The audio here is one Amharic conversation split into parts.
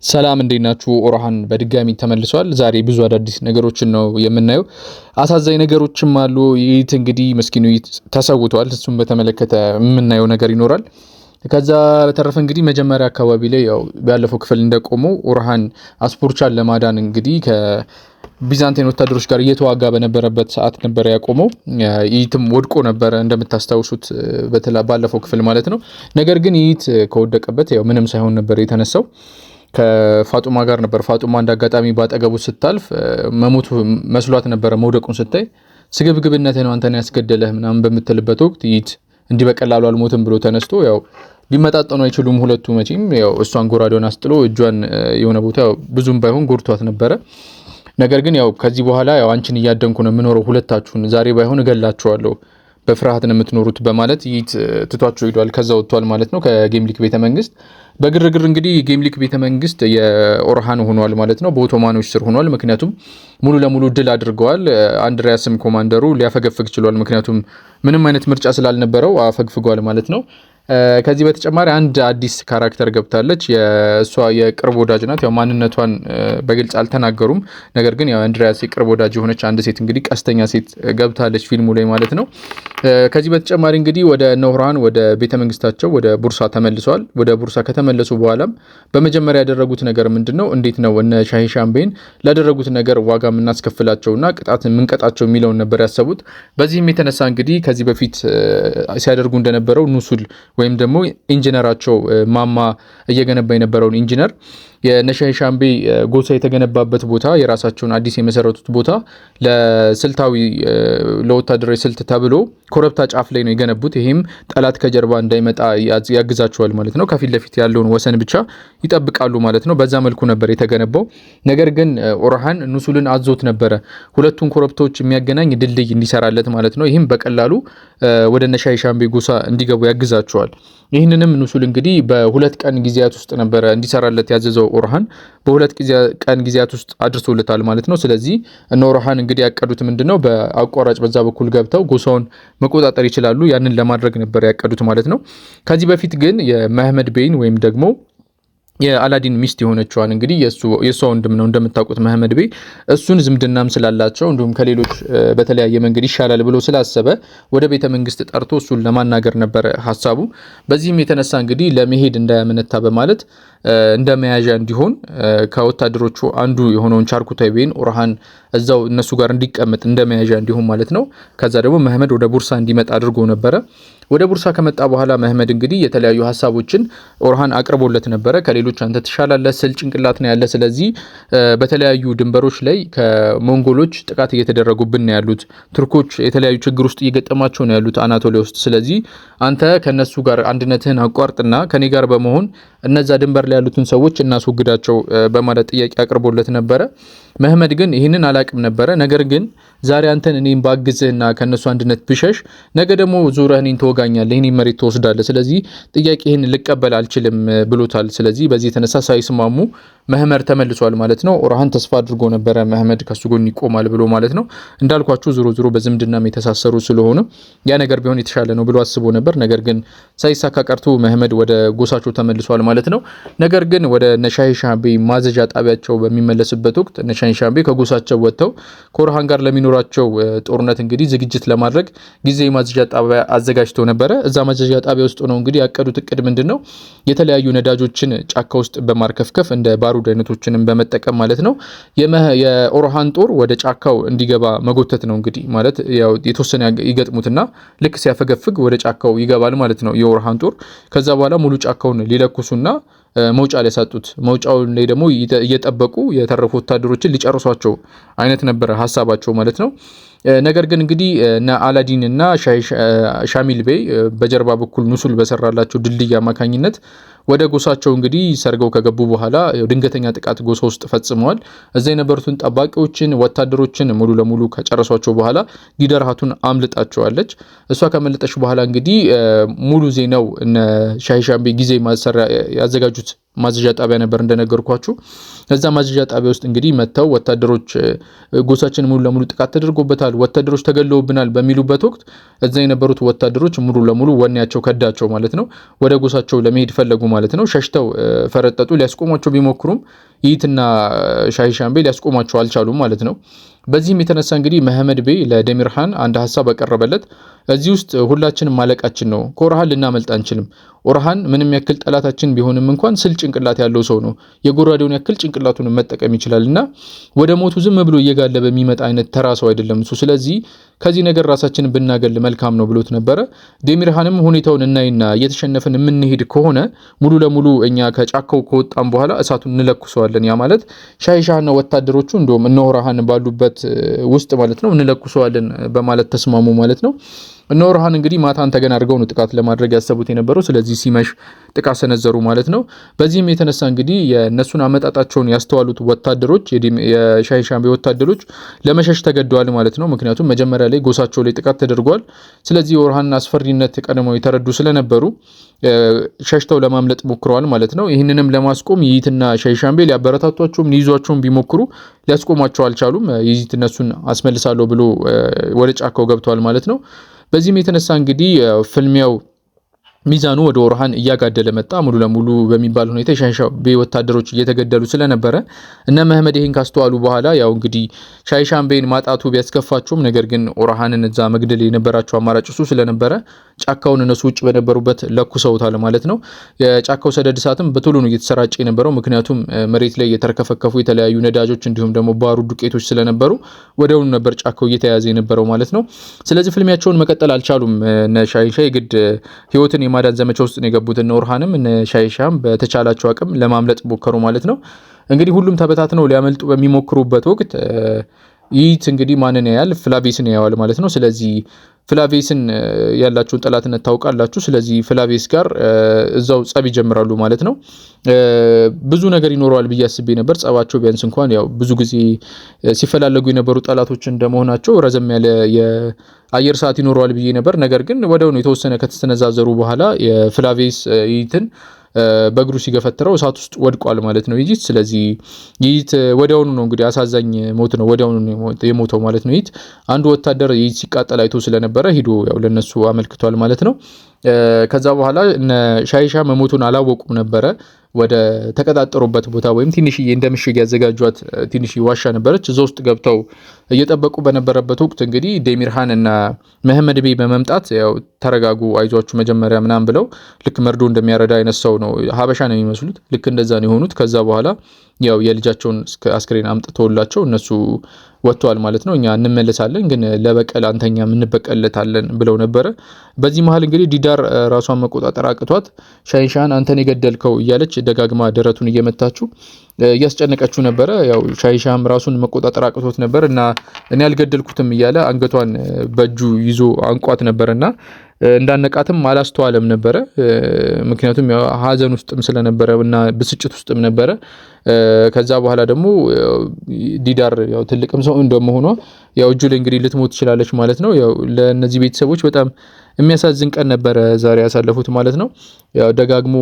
ሰላም እንዴት ናችሁ? ኦርሃን በድጋሚ ተመልሷል። ዛሬ ብዙ አዳዲስ ነገሮችን ነው የምናየው። አሳዛኝ ነገሮችም አሉ። ይት እንግዲህ መስኪኑ ተሰውቷል። እሱም በተመለከተ የምናየው ነገር ይኖራል። ከዛ በተረፈ እንግዲህ መጀመሪያ አካባቢ ላይ ያው ባለፈው ክፍል እንደቆመው ኦርሃን አስፖርቻን ለማዳን እንግዲህ ከቢዛንቲን ወታደሮች ጋር እየተዋጋ በነበረበት ሰዓት ነበር ያቆመው። ይትም ወድቆ ነበረ እንደምታስታውሱት ባለፈው ክፍል ማለት ነው። ነገር ግን ይት ከወደቀበት ያው ምንም ሳይሆን ነበር የተነሳው። ከፋጡማ ጋር ነበር። ፋጡማ እንዳጋጣሚ ባጠገቡ ስታልፍ መሞቱ መስሏት ነበር። መውደቁን ስታይ ስግብግብነት ነው አንተን ያስገደለህ ምናምን በምትልበት ወቅት ይት እንዲህ በቀላሉ አልሞትም ብሎ ተነስቶ ያው ሊመጣጠኑ አይችሉም ሁለቱ መቼም። ያው እሷን ጎራዴውን አስጥሎ እጇን የሆነ ቦታ ብዙም ባይሆን ጎርቷት ነበረ። ነገር ግን ያው ከዚህ በኋላ ያው አንቺን እያደንኩ ነው የምኖረው፣ ሁለታችሁን ዛሬ ባይሆን እገላችኋለሁ፣ በፍርሃት ነው የምትኖሩት በማለት ይት ትቷቸው ሄዷል። ከዛ ወጥቷል ማለት ነው ከጌምሊክ ቤተመንግስት። በግርግር እንግዲህ ጌምሊክ ቤተመንግስት የኦርሃን ሆኗል ማለት ነው፣ በኦቶማኖች ስር ሆኗል። ምክንያቱም ሙሉ ለሙሉ ድል አድርገዋል። አንድሪያስም ኮማንደሩ ሊያፈገፍግ ችሏል። ምክንያቱም ምንም አይነት ምርጫ ስላልነበረው አፈግፍጓል ማለት ነው። ከዚህ በተጨማሪ አንድ አዲስ ካራክተር ገብታለች። የእሷ የቅርብ ወዳጅ ናት። ያው ማንነቷን በግልጽ አልተናገሩም። ነገር ግን ያው አንድሪያስ የቅርብ ወዳጅ የሆነች አንድ ሴት እንግዲህ ቀስተኛ ሴት ገብታለች ፊልሙ ላይ ማለት ነው። ከዚህ በተጨማሪ እንግዲህ ወደ ኦርሃን ወደ ቤተመንግስታቸው ወደ ቡርሳ ተመልሰዋል። ወደ ቡርሳ ከተመለሱ በኋላም በመጀመሪያ ያደረጉት ነገር ምንድነው? እንዴት ነው እነ ሻሂ ሻምቤን ላደረጉት ነገር ዋጋ የምናስከፍላቸውና ቅጣት የምንቀጣቸው የሚለውን ነበር ያሰቡት። በዚህም የተነሳ እንግዲህ ከዚህ በፊት ሲያደርጉ እንደነበረው ኑሱል ወይም ደግሞ ኢንጂነራቸው ማማ እየገነባ የነበረውን ኢንጂነር የነሻሂ ሻምቤ ጎሳ የተገነባበት ቦታ የራሳቸውን አዲስ የመሰረቱት ቦታ ለስልታዊ ለወታደራዊ ስልት ተብሎ ኮረብታ ጫፍ ላይ ነው የገነቡት። ይሄም ጠላት ከጀርባ እንዳይመጣ ያግዛቸዋል ማለት ነው። ከፊት ለፊት ያለውን ወሰን ብቻ ይጠብቃሉ ማለት ነው። በዛ መልኩ ነበር የተገነባው። ነገር ግን ኦርሃን ኑሱልን አዞት ነበረ ሁለቱን ኮረብታዎች የሚያገናኝ ድልድይ እንዲሰራለት ማለት ነው። ይህም በቀላሉ ወደ ነሻሂ ሻምቤ ጎሳ እንዲገቡ ያግዛቸዋል። ይህንንም ኑሱል እንግዲህ በሁለት ቀን ጊዜያት ውስጥ ነበረ እንዲሰራለት ያዘዘው ኦርሃን በሁለት ቀን ጊዜያት ውስጥ አድርሶለታል ማለት ነው። ስለዚህ እነ ኦርሃን እንግዲህ ያቀዱት ምንድነው? በአቋራጭ በዛ በኩል ገብተው ጎሳውን መቆጣጠር ይችላሉ። ያንን ለማድረግ ነበር ያቀዱት ማለት ነው። ከዚህ በፊት ግን የመህመድ ቤይን ወይም ደግሞ የአላዲን ሚስት የሆነችዋን እንግዲህ የሷ ወንድም ነው እንደምታውቁት መህመድ ቤይ። እሱን ዝምድናም ስላላቸው እንዲሁም ከሌሎች በተለያየ መንገድ ይሻላል ብሎ ስላሰበ ወደ ቤተ መንግስት ጠርቶ እሱን ለማናገር ነበር ሀሳቡ። በዚህም የተነሳ እንግዲህ ለመሄድ እንዳያመነታ በማለት እንደ መያዣ እንዲሆን ከወታደሮቹ አንዱ የሆነውን ቻርኩታይ ቤይን ኦርሃን እዛው እነሱ ጋር እንዲቀመጥ እንደ መያዣ እንዲሆን ማለት ነው። ከዛ ደግሞ መህመድ ወደ ቡርሳ እንዲመጣ አድርጎ ነበረ። ወደ ቡርሳ ከመጣ በኋላ መህመድ እንግዲህ የተለያዩ ሀሳቦችን ኦርሃን አቅርቦለት ነበረ። ከሌሎች አንተ ትሻላለህ፣ ስል ጭንቅላት ነው ያለ። ስለዚህ በተለያዩ ድንበሮች ላይ ከሞንጎሎች ጥቃት እየተደረጉብን ነው ያሉት፣ ቱርኮች የተለያዩ ችግር ውስጥ እየገጠማቸው ነው ያሉት አናቶሊያ ውስጥ። ስለዚህ አንተ ከነሱ ጋር አንድነትህን አቋርጥና ከኔ ጋር በመሆን እነዛ ድንበር ላይ ያሉትን ሰዎች እናስወግዳቸው በማለት ጥያቄ አቅርቦለት ነበረ። መህመድ ግን ይህንን አላቅም ነበረ። ነገር ግን ዛሬ አንተን እኔም ባግዝህና ከነሱ አንድነት ብሸሽ ነገ ደግሞ ዙረህ እኔን ትወጋኛለህ፣ እኔን መሬት ትወስዳለህ። ስለዚህ ጥያቄህን ልቀበል አልችልም ብሎታል። ስለዚህ በዚህ የተነሳ ሳይስማሙ መህመድ ተመልሷል ማለት ነው። ኦርሃን ተስፋ አድርጎ ነበረ መህመድ ከሱ ጎን ይቆማል ብሎ ማለት ነው። እንዳልኳችሁ ዞሮ በዝምድናም የተሳሰሩ ስለሆነ ያ ነገር ቢሆን የተሻለ ነው ብሎ አስቦ ነበር። ነገር ግን ሳይሳካ ቀርቶ መህመድ ወደ ጎሳቸው ተመልሷል ማለት ነው። ነገር ግን ወደ ነሻሂ ሻምቤ ማዘዣ ጣቢያቸው በሚመለስበት ወቅት ነሻሂ ሻምቤ ከጎሳቸው ወጥተው ከኦርሃን ጋር ለሚኖራቸው ጦርነት እንግዲህ ዝግጅት ለማድረግ ጊዜ ማዘዣ ጣቢያ አዘጋጅተው ነበረ። እዛ ማዘዣ ጣቢያ ውስጥ ነው እንግዲህ ያቀዱት እቅድ ምንድነው? የተለያዩ ነዳጆችን ጫካ ውስጥ በማርከፍከፍ እንደ ባሩድ አይነቶችንም በመጠቀም ማለት ነው የኦርሃን ጦር ወደ ጫካው እንዲገባ መጎተት ነው እንግዲህ ማለት ያው የተወሰነ ይገጥሙትና ልክ ሲያፈገፍግ ወደ ጫካው ይገባል ማለት ነው የኦርሃን ጦር። ከዛ በኋላ ሙሉ ጫካውን ሊለኩሱና መውጫ ላይ ያሳጡት፣ መውጫው ላይ ደግሞ እየጠበቁ የተረፉ ወታደሮችን ሊጨርሷቸው አይነት ነበረ ሀሳባቸው ማለት ነው። ነገር ግን እንግዲህ አላዲን እና ሻሚል ቤይ በጀርባ በኩል ኑሱል በሰራላቸው ድልድይ አማካኝነት ወደ ጎሳቸው እንግዲህ ሰርገው ከገቡ በኋላ ድንገተኛ ጥቃት ጎሳ ውስጥ ፈጽመዋል። እዛ የነበሩትን ጠባቂዎችን ወታደሮችን ሙሉ ለሙሉ ከጨረሷቸው በኋላ ጊደርሃቱን አምልጣቸዋለች። እሷ ከመለጠች በኋላ እንግዲህ ሙሉ ዜናው እነ ሻሂ ሻምቤ ጊዜ ማሰሪያ ያዘጋጁት ማዘዣ ጣቢያ ነበር እንደነገርኳችሁ። እዛ ማዘዣ ጣቢያ ውስጥ እንግዲህ መተው ወታደሮች ጎሳችን ሙሉ ለሙሉ ጥቃት ተደርጎበታል፣ ወታደሮች ተገለውብናል በሚሉበት ወቅት እዛ የነበሩት ወታደሮች ሙሉ ለሙሉ ወኔያቸው ከዳቸው ማለት ነው። ወደ ጎሳቸው ለመሄድ ፈለጉ ማለት ነው። ሸሽተው ፈረጠጡ። ሊያስቆሟቸው ቢሞክሩም ይይትና ሻሂ ሻምቤ ሊያስቆሟቸው አልቻሉም ማለት ነው። በዚህም የተነሳ እንግዲህ መሐመድ ቤይ ለደሚርሃን አንድ ሀሳብ አቀረበለት። እዚህ ውስጥ ሁላችንም ማለቃችን ነው፣ ከኦርሃን ልናመልጥ አንችልም። ኦርሃን ምንም ያክል ጠላታችን ቢሆንም እንኳን ስል ጭንቅላት ያለው ሰው ነው፣ የጎራዴውን ያክል ጭንቅላቱን መጠቀም ይችላልና ወደ ሞቱ ዝም ብሎ እየጋለበ የሚመጣ አይነት ተራ ሰው አይደለም እሱ። ስለዚህ ከዚህ ነገር ራሳችንን ብናገል መልካም ነው ብሎት ነበረ። ደሚርሃንም ሁኔታውን እናይና እየተሸነፈን የምንሄድ ከሆነ ሙሉ ለሙሉ እኛ ከጫካው ከወጣን በኋላ እሳቱን እንለኩሰዋለን። ያ ማለት ሻሂሻህና ወታደሮቹ እንደውም እነ ኦርሃን ባሉበት ውስጥ ማለት ነው እንለኩሰዋለን በማለት ተስማሙ ማለት ነው። እነ ኦርሃን እንግዲህ ማታን ተገን አድርገው ነው ጥቃት ለማድረግ ያሰቡት የነበረው። ስለዚህ ሲመሽ ጥቃት ሰነዘሩ ማለት ነው። በዚህም የተነሳ እንግዲህ የነሱን አመጣጣቸውን ያስተዋሉት ወታደሮች የሻሂ ሻምቤ ወታደሮች ለመሸሽ ተገደዋል ማለት ነው። ምክንያቱም መጀመሪያ ላይ ጎሳቸው ላይ ጥቃት ተደርጓል። ስለዚህ የኦርሃንን አስፈሪነት ቀድመው የተረዱ ስለነበሩ ሸሽተው ለማምለጥ ሞክረዋል ማለት ነው። ይህንንም ለማስቆም ይይትና ሻሂ ሻምቤ ሊያበረታቷቸውም ሊይዟቸውም ቢሞክሩ ሊያስቆሟቸው አልቻሉም። ይይት እነሱን አስመልሳለሁ ብሎ ወደ ጫካው ገብተዋል ማለት ነው። በዚህም የተነሳ እንግዲህ ፍልሚያው ሚዛኑ ወደ ኦርሃን እያጋደለ መጣ። ሙሉ ለሙሉ በሚባል ሁኔታ የሻሂ ሻምቤ ወታደሮች እየተገደሉ ስለነበረ እነ መሐመድ ይሄን ካስተዋሉ በኋላ ያው እንግዲህ ሻሂ ሻምቤን ማጣቱ ቢያስከፋቸውም ነገር ግን ኦርሃንን እዛ መግደል የነበራቸው አማራጭ እሱ ስለነበረ ጫካውን እነሱ ውጭ በነበሩበት ለኩሰውታል ማለት ነው። የጫካው ሰደድ እሳትም በቶሎ ነው እየተሰራጨ የነበረው። ምክንያቱም መሬት ላይ የተርከፈከፉ የተለያዩ ነዳጆች እንዲሁም ደግሞ ባሩድ ዱቄቶች ስለነበሩ ወዲያውኑ ነበር ጫካው እየተያዘ የነበረው ማለት ነው። ስለዚህ ፍልሚያቸውን መቀጠል አልቻሉም። እነ ሻሂ የግድ ህይወትን የማዳን ዘመቻ ውስጥ ነው የገቡት። እነ ኦርሃንም እነ ሻሂ ሻም በተቻላቸው አቅም ለማምለጥ ሞከሩ ማለት ነው። እንግዲህ ሁሉም ተበታትነው ሊያመልጡ በሚሞክሩበት ወቅት ይይት እንግዲህ ማንን ያያል? ፍላቬስን ያያዋል ማለት ነው። ስለዚህ ፍላቬስን ያላችሁን ጠላትነት ታውቃላችሁ። ስለዚህ ፍላቬስ ጋር እዛው ጸብ ይጀምራሉ ማለት ነው። ብዙ ነገር ይኖረዋል ብዬ አስቤ ነበር። ጸባቸው ቢያንስ እንኳን ያው ብዙ ጊዜ ሲፈላለጉ የነበሩ ጠላቶች እንደመሆናቸው ረዘም ያለ የአየር ሰዓት ይኖረዋል ብዬ ነበር። ነገር ግን ወዲያውኑ የተወሰነ ከተስተነዛዘሩ በኋላ የፍላቬስ ይይትን በእግሩ ሲገፈትረው እሳት ውስጥ ወድቋል ማለት ነው ይይት። ስለዚህ ይይት ወዲያውኑ ነው እንግዲህ አሳዛኝ ሞት ነው ወዲያውኑ የሞተው ማለት ነው ይይት። አንዱ ወታደር ይይት ሲቃጠል አይቶ ስለነበረ ሂዶ ያው ለነሱ አመልክቷል ማለት ነው። ከዛ በኋላ እነ ሻሂ ሻም መሞቱን አላወቁም ነበረ። ወደ ተቀጣጠሩበት ቦታ ወይም ትንሽዬ እንደ ምሽግ ያዘጋጇት ትንሽዬ ዋሻ ነበረች። እዛ ውስጥ ገብተው እየጠበቁ በነበረበት ወቅት እንግዲህ ደሚርሃን እና መሐመድ ቤይ በመምጣት ያው ተረጋጉ፣ አይዟችሁ መጀመሪያ ምናምን ብለው ልክ መርዶ እንደሚያረዳ አይነት ሰው ነው፣ ሀበሻ ነው የሚመስሉት። ልክ እንደዛ ነው የሆኑት። ከዛ በኋላ ያው የልጃቸውን አስክሬን አምጥተውላቸው እነሱ ወጥተዋል ማለት ነው። እኛ እንመለሳለን ግን ለበቀል አንተኛ እንበቀለታለን ብለው ነበረ። በዚህ መሀል እንግዲህ ዲዳር ራሷን መቆጣጠር አቅቷት ሻሂ ሻህን አንተን የገደልከው እያለች ደጋግማ ደረቱን እየመታችሁ እያስጨነቀችው ነበረ። ያው ሻሂ ሻህም ራሱን መቆጣጠር አቅቶት ነበር እና እኔ አልገደልኩትም እያለ አንገቷን በእጁ ይዞ አንቋት ነበርና እንዳነቃትም አላስተዋለም ነበረ። ምክንያቱም ያው ሀዘን ውስጥም ስለነበረ እና ብስጭት ውስጥም ነበረ። ከዛ በኋላ ደግሞ ዲዳር ያው ትልቅም ሰው እንደመሆኗ ያው እጁ ላይ እንግዲህ ልትሞት ትችላለች ማለት ነው። ያው ለነዚህ ቤተሰቦች በጣም የሚያሳዝን ቀን ነበረ ዛሬ ያሳለፉት ማለት ነው። ያው ደጋግሞ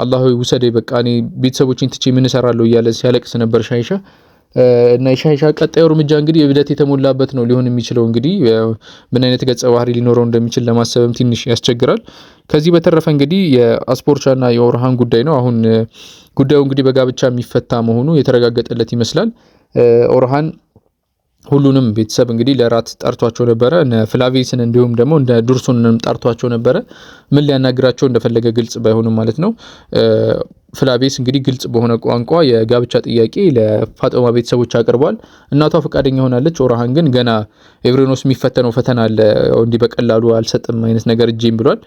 አላህ ውሰደኝ በቃ እኔ ቤተሰቦችን ትቼ ምን እሰራለሁ እያለ ሲያለቅስ ነበር ሻሂ ሻህ። እና የሻሂ ሻህ ቀጣዩ እርምጃ እንግዲህ እብደት የተሞላበት ነው ሊሆን የሚችለው። እንግዲህ ምን አይነት ገጸ ባህሪ ሊኖረው እንደሚችል ለማሰብም ትንሽ ያስቸግራል። ከዚህ በተረፈ እንግዲህ የአስፖርቻና የኦርሃን ጉዳይ ነው። አሁን ጉዳዩ እንግዲህ በጋብቻ የሚፈታ መሆኑ የተረጋገጠለት ይመስላል። ኦርሃን ሁሉንም ቤተሰብ እንግዲህ ለራት ጠርቷቸው ነበረ። ፍላቬስን እንዲሁም ደግሞ እንደ ዱርሱንም ጠርቷቸው ነበረ። ምን ሊያናግራቸው እንደፈለገ ግልጽ ባይሆንም ማለት ነው። ፍላቬስ እንግዲህ ግልጽ በሆነ ቋንቋ የጋብቻ ጥያቄ ለፋጦማ ቤተሰቦች አቅርቧል። እናቷ ፈቃደኛ ሆናለች። ኦርሃን ግን ገና ኤቭሬኖስ የሚፈተነው ፈተና አለ፣ እንዲህ በቀላሉ አልሰጥም አይነት ነገር እጄም ብሏል።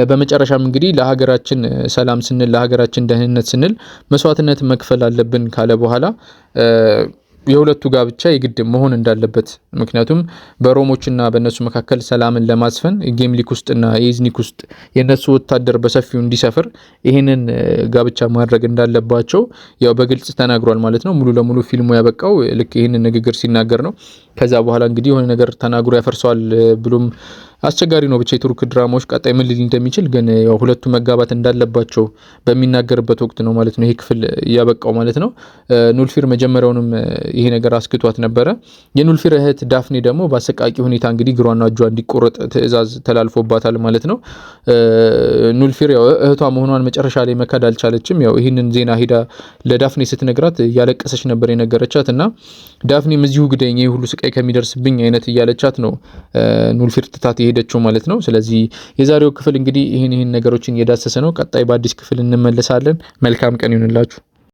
በመጨረሻም እንግዲህ ለሀገራችን ሰላም ስንል ለሀገራችን ደህንነት ስንል መስዋዕትነት መክፈል አለብን ካለ በኋላ የሁለቱ ጋብቻ የግድ መሆን እንዳለበት ምክንያቱም በሮሞችና በእነሱ መካከል ሰላምን ለማስፈን ጌምሊክ ውስጥና የኢዝኒክ ውስጥ የእነሱ ወታደር በሰፊው እንዲሰፍር ይህንን ጋብቻ ማድረግ እንዳለባቸው ያው በግልጽ ተናግሯል ማለት ነው። ሙሉ ለሙሉ ፊልሙ ያበቃው ልክ ይህንን ንግግር ሲናገር ነው። ከዛ በኋላ እንግዲህ የሆነ ነገር ተናግሮ ያፈርሰዋል ብሎም አስቸጋሪ ነው ብቻ የቱርክ ድራማዎች ቀጣይ ምን ሊል እንደሚችል ግን ያው ሁለቱ መጋባት እንዳለባቸው በሚናገርበት ወቅት ነው ማለት ነው ይሄ ክፍል ያበቃው ማለት ነው። ኑልፊር መጀመሪያውንም ይሄ ነገር አስክቷት ነበረ። የኑልፊር እህት ዳፍኔ ደግሞ በአሰቃቂ ሁኔታ እንግዲህ እግሯና እጇ እንዲቆረጥ ትዕዛዝ ተላልፎባታል ማለት ነው። ኑልፊር ያው እህቷ መሆኗን መጨረሻ ላይ መካድ አልቻለችም። ያው ይህንን ዜና ሄዳ ለዳፍኔ ስትነግራት እያለቀሰች ነበር የነገረቻት እና ዳፍኔም እዚሁ ግደኝ ይሄ ሁሉ ስቃይ ከሚደርስብኝ አይነት እያለቻት ነው ኑልፊር ትታት የሄደችው ማለት ነው። ስለዚህ የዛሬው ክፍል እንግዲህ ይህን ነገሮችን እየዳሰሰ ነው። ቀጣይ በአዲስ ክፍል እንመለሳለን። መልካም ቀን ይሁንላችሁ።